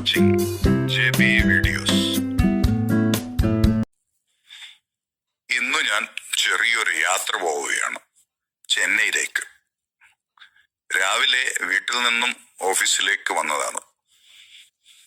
watching JB Videos. ഇന്ന് ഞാൻ ചെറിയൊരു യാത്ര പോവുകയാണ് ചെന്നൈയിലേക്ക്. രാവിലെ വീട്ടിൽ നിന്നും ഓഫീസിലേക്ക് വന്നതാണ്.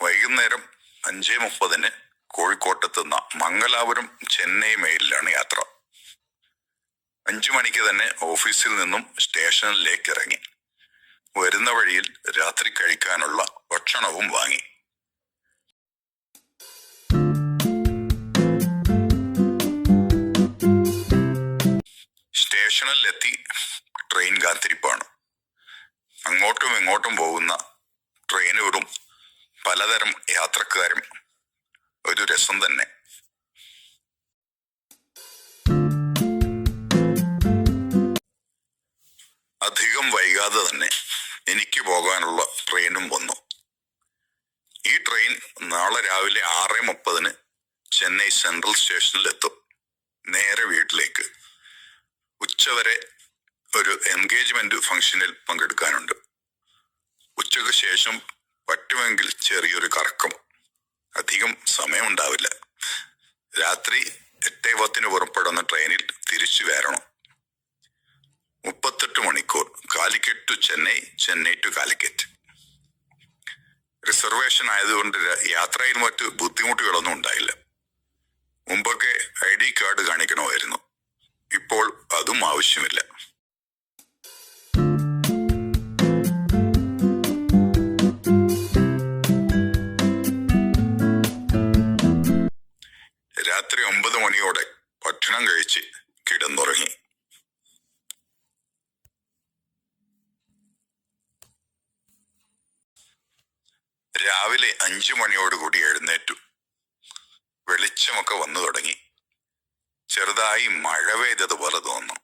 വൈകുന്നേരം 5:30 കോഴിക്കോട്ടെത്തുന്ന മംഗലാപുരം ചെന്നൈ മെയിലിലാണ് യാത്ര. 5 മണിക്ക് തന്നെ ഓഫീസിൽ നിന്നും സ്റ്റേഷനിലേക്ക് ഇറങ്ങി. വരുന്ന വഴിയിൽ രാത്രി കഴിക്കാനുള്ള ഭക്ഷണവും വാങ്ങി. സ്റ്റേഷനിലെത്തി ട്രെയിൻ കാത്തിരിപ്പാണ്. അങ്ങോട്ടും ഇങ്ങോട്ടും പോകുന്ന ട്രെയിനുകളും പലതരം യാത്രക്കാരും ഒരു രസം തന്നെ. അധികം വൈകാതെ തന്നെ എനിക്ക് പോകാനുള്ള ട്രെയിനും വന്നു. ഈ ട്രെയിൻ നാളെ രാവിലെ 6:30 ചെന്നൈ സെൻട്രൽ സ്റ്റേഷനിലെത്തും. നേരെ വീട്ടിലേക്ക്. ഉച്ചവരെ ഒരു എൻഗേജ്മെന്റ് ഫംഗ്ഷനിൽ പങ്കെടുക്കാനുണ്ട്. ഉച്ചയ്ക്ക് ശേഷം പറ്റുമെങ്കിൽ ചെറിയൊരു കറക്കം. അധികം സമയമുണ്ടാവില്ല. രാത്രി 8:10 പുറപ്പെടുന്ന ട്രെയിനിൽ തിരിച്ചു കയറണം. 38 മണിക്കൂർ. Calicut to Chennai, Chennai to Calicut. Reservation ആയതുകൊണ്ട് യാത്രയിൽ മറ്റു ബുദ്ധിമുട്ടുകളൊന്നും ഉണ്ടായില്ല. മുമ്പൊക്കെ ID കാർഡ് കാണിക്കണമായിരുന്നു. ഇപ്പോൾ അതും ആവശ്യമില്ല. രാത്രി 9 മണിയോടെ ഭക്ഷണം കഴിച്ച് കിടന്നുറങ്ങി. രാവിലെ 5 മണിയോടുകൂടി എഴുന്നേറ്റു. വെളിച്ചമൊക്കെ വന്നു തുടങ്ങി. ചെറുതായി മഴ പെയ്തതുപോലെ തോന്നുന്നു.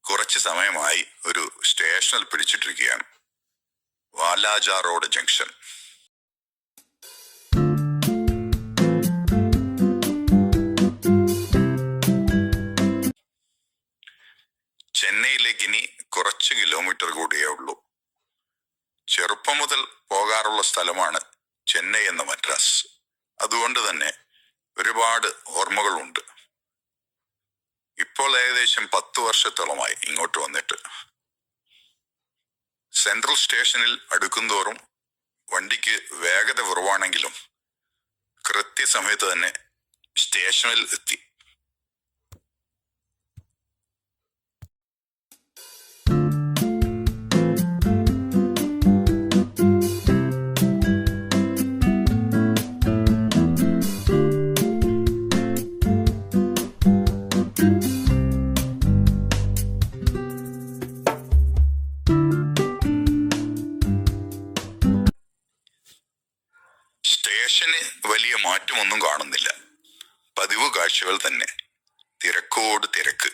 കുറച്ച് സമയമായി ഒരു സ്റ്റേഷനിൽ പിടിച്ചിട്ടിരിക്കുകയാണ്. വാലാജ റോഡ് ജംഗ്ഷൻ. ചെന്നൈയിലേക്ക് ഇനി കുറച്ച് കിലോമീറ്റർ കൂടിയേ ഉള്ളൂ. ചെറുപ്പം മുതൽ പോകാറുള്ള സ്ഥലമാണ് ചെന്നൈ എന്ന മദ്രാസ്. അതുകൊണ്ട് തന്നെ ഒരുപാട് ഓർമ്മകളുണ്ട്. ഇപ്പോൾ ഏകദേശം 10 വർഷത്തോളമായി ഇങ്ങോട്ട് വന്നിട്ട്. സെൻട്രൽ സ്റ്റേഷനിൽ അടുക്കുന്തോറും വണ്ടിക്ക് വേഗത കുറവാണെങ്കിലും കൃത്യസമയത്ത് തന്നെ സ്റ്റേഷനിൽ എത്തി. സ്റ്റേഷന് വലിയ മാറ്റമൊന്നും കാണുന്നില്ല. പതിവ് കാഴ്ചകൾ തന്നെ. തിരക്കോട് തിരക്ക്.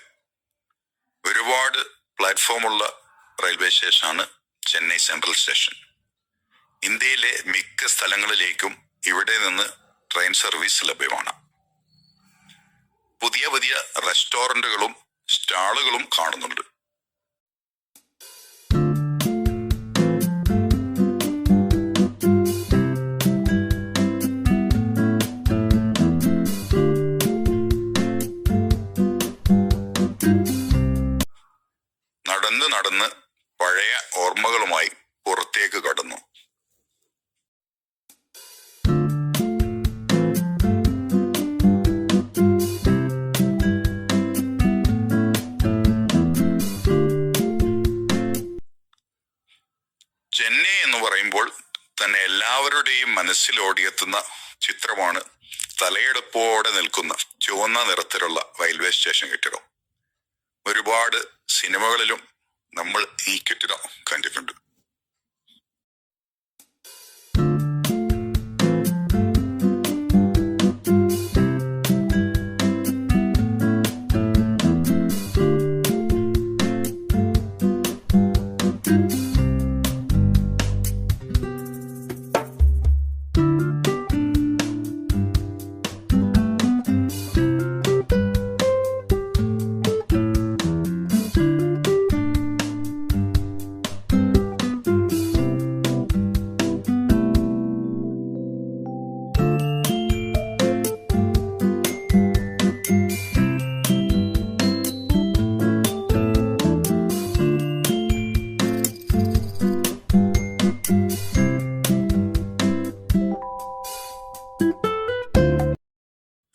ഒരുപാട് പ്ലാറ്റ്ഫോമുള്ള റെയിൽവേ സ്റ്റേഷനാണ് ചെന്നൈ സെൻട്രൽ സ്റ്റേഷൻ. ഇന്ത്യയിലെ മിക്ക സ്ഥലങ്ങളിലേക്കും ഇവിടെ നിന്ന് ട്രെയിൻ സർവീസ് ലഭ്യമാണ്. പുതിയ പുതിയ റെസ്റ്റോറന്റുകളും സ്റ്റാളുകളും കാണുന്നുണ്ട്. നടന്ന് പഴയ ഓർമ്മകളുമായി പുറത്തേക്ക് കടന്നു. ചെന്നൈ എന്ന് പറയുമ്പോൾ തന്നെ എല്ലാവരുടെയും മനസ്സിൽ ഓടിയെത്തുന്ന ചിത്രമാണ് തലയെടുപ്പോടെ നിൽക്കുന്ന ചുവന്ന നിറത്തിലുള്ള റെയിൽവേ സ്റ്റേഷൻ കെട്ടിടം. ഒരുപാട് സിനിമകളിലും നമ്മൾ ഈ കെട്ടിടം കണ്ടിട്ടുണ്ട്.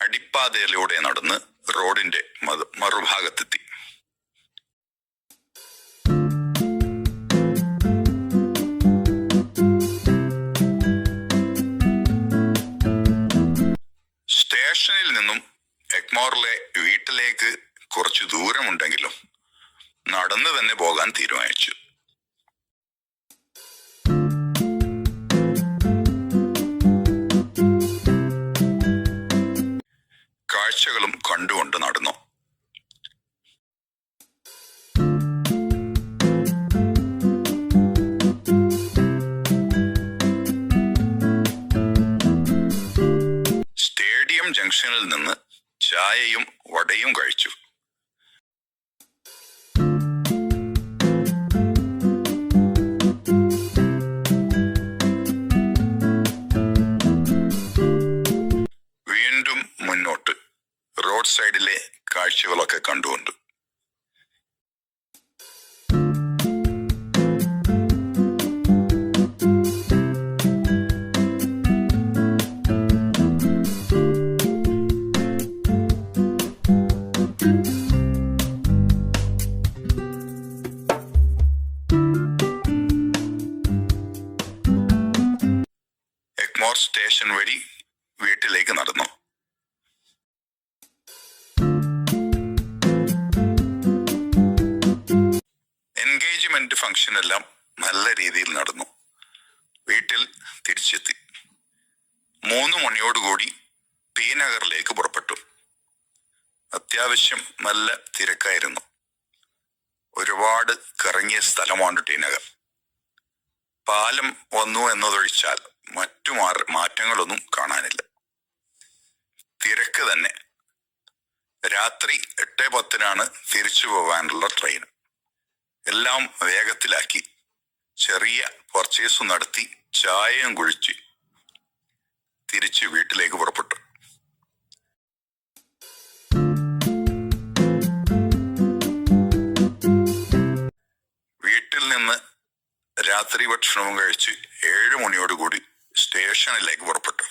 അടിപ്പാതയിലൂടെ നടന്ന് റോഡിന്റെ മറുഭാഗത്തെത്തി. സ്റ്റേഷനിൽ നിന്നും എഗ്മോറിലെ വീട്ടിലേക്ക് കുറച്ചു ദൂരമുണ്ടെങ്കിലും നടന്നു തന്നെ പോകാൻ തീരുമാനിച്ചു. കാഴ്ചകളും കണ്ടുകൊണ്ട് നടന്നു. സ്റ്റേഡിയം ജംഗ്ഷനിൽ നിന്ന് ചായയും വടയും കഴിച്ചു. വീണ്ടും മുന്നോട്ട് റോഡ് സൈഡിലെ കാഴ്ചകളൊക്കെ കണ്ടുകൊണ്ട്. എഗ്മോർ സ്റ്റേഷൻ വഴി വീട്ടിലേക്ക് നടന്നു. എൻഗേജ്മെന്റ് ഫംഗ്ഷൻ എല്ലാം നല്ല രീതിയിൽ നടന്നു. വീട്ടിൽ തിരിച്ചെത്തി. 3 മണിയോടുകൂടി ടി നഗറിലേക്ക് പുറപ്പെട്ടു. അത്യാവശ്യം നല്ല തിരക്കായിരുന്നു. ഒരുപാട് കറങ്ങിയ സ്ഥലമാണ് ടി നഗർ. പാലം വന്നു എന്നതൊഴിച്ചാൽ മറ്റു മാറ്റങ്ങളൊന്നും കാണാനില്ല. തിരക്ക് തന്നെ. രാത്രി 8:10 തിരിച്ചു പോകാനുള്ള ട്രെയിൻ. എല്ലാം വേഗത്തിലാക്കി ചെറിയ പർച്ചേസ് നടത്തി ചായയും കുഴിച്ച് തിരിച്ച് വീട്ടിലേക്ക് പുറപ്പെട്ടു. വീട്ടിൽ നിന്ന് രാത്രി ഭക്ഷണവും കഴിച്ച് 7 മണിയോടുകൂടി സ്റ്റേഷനിലേക്ക് പുറപ്പെട്ടു.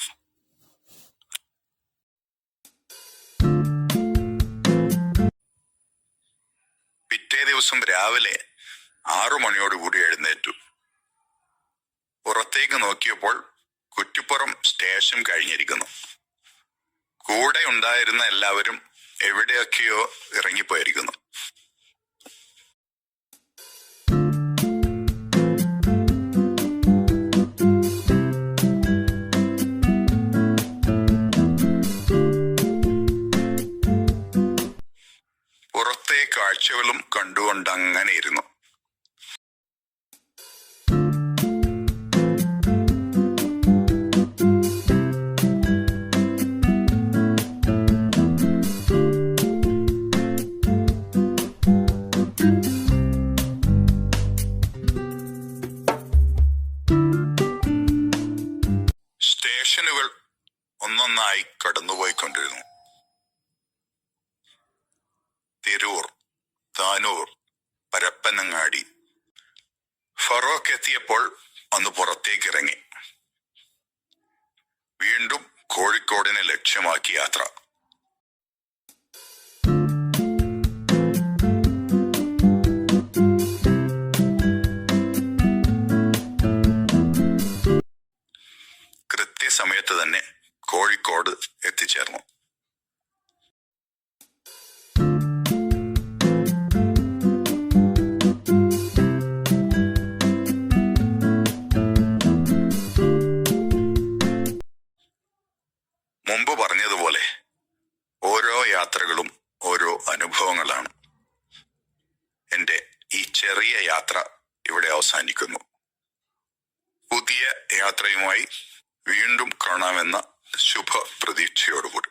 പിറ്റേ ദിവസം രാവിലെ 6 മണിയോടുകൂടി എഴുന്നേറ്റു. പുറത്തേക്ക് നോക്കിയപ്പോൾ കുറ്റിപ്പുറം സ്റ്റേഷൻ കഴിഞ്ഞിരിക്കുന്നു. കൂടെ ഉണ്ടായിരുന്ന എല്ലാവരും എവിടെയൊക്കെയോ ഇറങ്ങിപ്പോയിരിക്കുന്നു. പുറത്തെ കാഴ്ചകളും കണ്ടുകൊണ്ട് അങ്ങനെ ഇരുന്നു. സ്റ്റേഷനുകൾ ഒന്നൊന്നായി കടന്നുപോയിക്കൊണ്ടിരുന്നു. തിരൂർ, താനൂർ, പരപ്പനങ്ങാടി. ഫറോക്ക് എത്തിയപ്പോൾ ഒന്ന് പുറത്തേക്ക് ഇറങ്ങി. വീണ്ടും കോഴിക്കോടിനെ ലക്ഷ്യമാക്കി യാത്ര. കൃത്യസമയത്ത് തന്നെ കോഴിക്കോട് എത്തിച്ചേർന്നു. മുമ്പ് പറഞ്ഞതുപോലെ ഓരോ യാത്രകളും ഓരോ അനുഭവങ്ങളാണ്. എൻ്റെ ഈ ചെറിയ യാത്ര ഇവിടെ അവസാനിക്കുന്നു. പുതിയ യാത്രയുമായി വീണ്ടും കാണാമെന്ന ശുഭ പ്രതീക്ഷയോടുകൂടി.